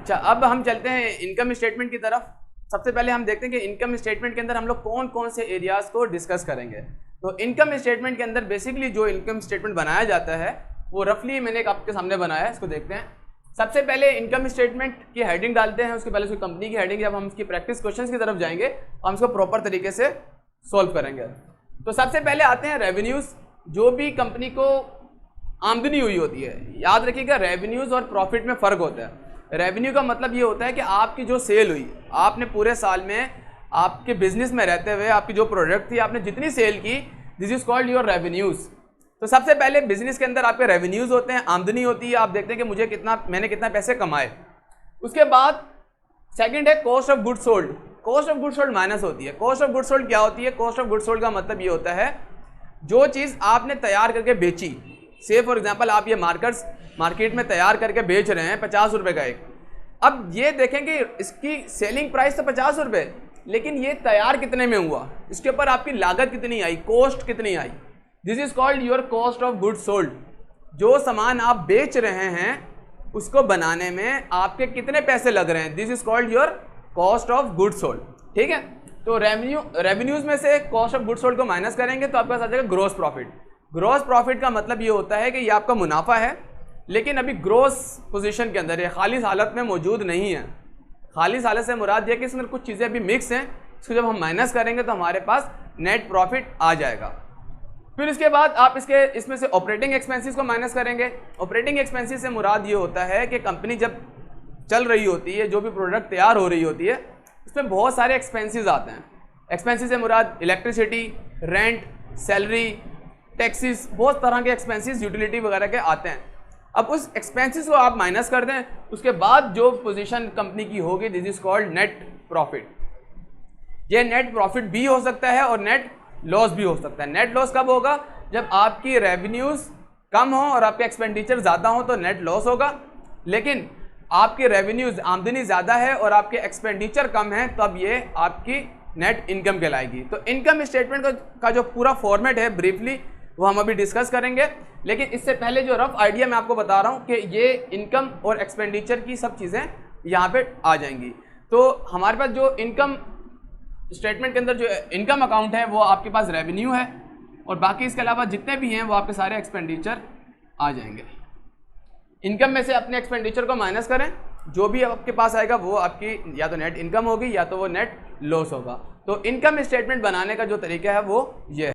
अच्छा, अब हम चलते हैं इनकम स्टेटमेंट की तरफ। सबसे पहले हम देखते हैं कि इनकम स्टेटमेंट के अंदर हम लोग कौन कौन से एरियाज़ को डिस्कस करेंगे। तो इनकम स्टेटमेंट के अंदर बेसिकली जो इनकम स्टेटमेंट बनाया जाता है वो रफली मैंने एक आपके सामने बनाया है, इसको देखते हैं। सबसे पहले इनकम स्टेटमेंट की हेडिंग डालते हैं, उसके पहले उसकी कंपनी की हेडिंग। जब हम उसकी प्रैक्टिस क्वेश्चंस की तरफ जाएंगे हम इसको प्रॉपर तरीके से सॉल्व करेंगे। तो सबसे पहले आते हैं रेवेन्यूज़। जो भी कंपनी को आमदनी हुई होती है, याद रखिएगा रेवेन्यूज़ और प्रॉफिट में फ़र्क होता है। रेवेन्यू का मतलब ये होता है कि आपकी जो सेल हुई, आपने पूरे साल में आपके बिजनेस में रहते हुए आपकी जो प्रोडक्ट थी आपने जितनी सेल की, this is called your revenues. तो सबसे पहले बिजनेस के अंदर आपके रेवेन्यूज़ होते हैं, आमदनी होती है, आप देखते हैं कि मैंने कितना पैसे कमाए। उसके बाद सेकंड है cost of good sold. Cost of good sold minus होती है। कॉस्ट ऑफ गुड सोल्ड क्या होती है? कॉस्ट ऑफ गुड सोल्ड का मतलब ये होता है जो चीज़ आपने तैयार करके बेची, से फॉर एग्जांपल आप ये मार्कर्स मार्केट में तैयार करके बेच रहे हैं 50 रुपये का एक। अब ये देखें कि इसकी सेलिंग प्राइस तो 50 रुपये, लेकिन ये तैयार कितने में हुआ, इसके ऊपर आपकी लागत कितनी आई, कॉस्ट कितनी आई। This is called your cost of good sold. जो सामान आप बेच रहे हैं उसको बनाने में आपके कितने पैसे लग रहे हैं, this is called your cost of good sold. ठीक है, तो रेवेन्यूज में से कॉस्ट ऑफ गुड सोल्ड को माइनस करेंगे तो आपके पास आ जाएगा ग्रॉस प्रॉफिट। ग्रॉस प्रॉफिट का मतलब ये होता है कि ये आपका मुनाफा है, लेकिन अभी ग्रॉस पोजीशन के अंदर, ये खालिस हालत में मौजूद नहीं है। खालिस हालत से मुराद ये कि इसमें कुछ चीज़ें अभी मिक्स हैं, इसको जब हम माइनस करेंगे तो हमारे पास नेट प्रॉफिट आ जाएगा। फिर इसके बाद आप इसमें से ऑपरेटिंग एक्सपेंसेस को माइनस करेंगे। ऑपरेटिंग एक्सपेंसेस से मुराद ये होता है कि कंपनी जब चल रही होती है, जो भी प्रोडक्ट तैयार हो रही होती है, उसमें बहुत सारे एक्सपेंसेस आते हैं। एक्सपेंसेस से मुराद इलेक्ट्रिसिटी, रेंट, सैलरी, टैक्सेस, बहुत तरह के एक्सपेंसेस यूटिलिटी वगैरह के आते हैं। अब उस एक्सपेंसेस को आप माइनस कर दें, उसके बाद जो पोजीशन कंपनी की होगी, this is called net profit. ये नेट प्रॉफिट भी हो सकता है और नेट लॉस भी हो सकता है। नेट लॉस कब होगा? जब आपकी रेवेन्यूज कम हो और आपके एक्सपेंडिचर ज़्यादा हो तो नेट लॉस होगा। लेकिन आपकी रेवेन्यूज, आमदनी ज़्यादा है और आपके एक्सपेंडिचर कम है, तब ये आपकी नेट इनकम कहलाएगी। तो इनकम स्टेटमेंट का जो पूरा फॉर्मेट है ब्रीफली वो हम अभी डिस्कस करेंगे, लेकिन इससे पहले जो रफ आइडिया मैं आपको बता रहा हूँ कि ये इनकम और एक्सपेंडिचर की सब चीज़ें यहाँ पे आ जाएंगी। तो हमारे पास जो इनकम स्टेटमेंट के अंदर जो इनकम अकाउंट है वो आपके पास रेवेन्यू है, और बाकी इसके अलावा जितने भी हैं वो आपके सारे एक्सपेंडिचर आ जाएंगे। इनकम में से अपने एक्सपेंडिचर को माइनस करें, जो भी आपके पास आएगा वो आपकी या तो नेट इनकम होगी या तो वो नेट लॉस होगा। तो इनकम स्टेटमेंट बनाने का जो तरीका है वो ये है।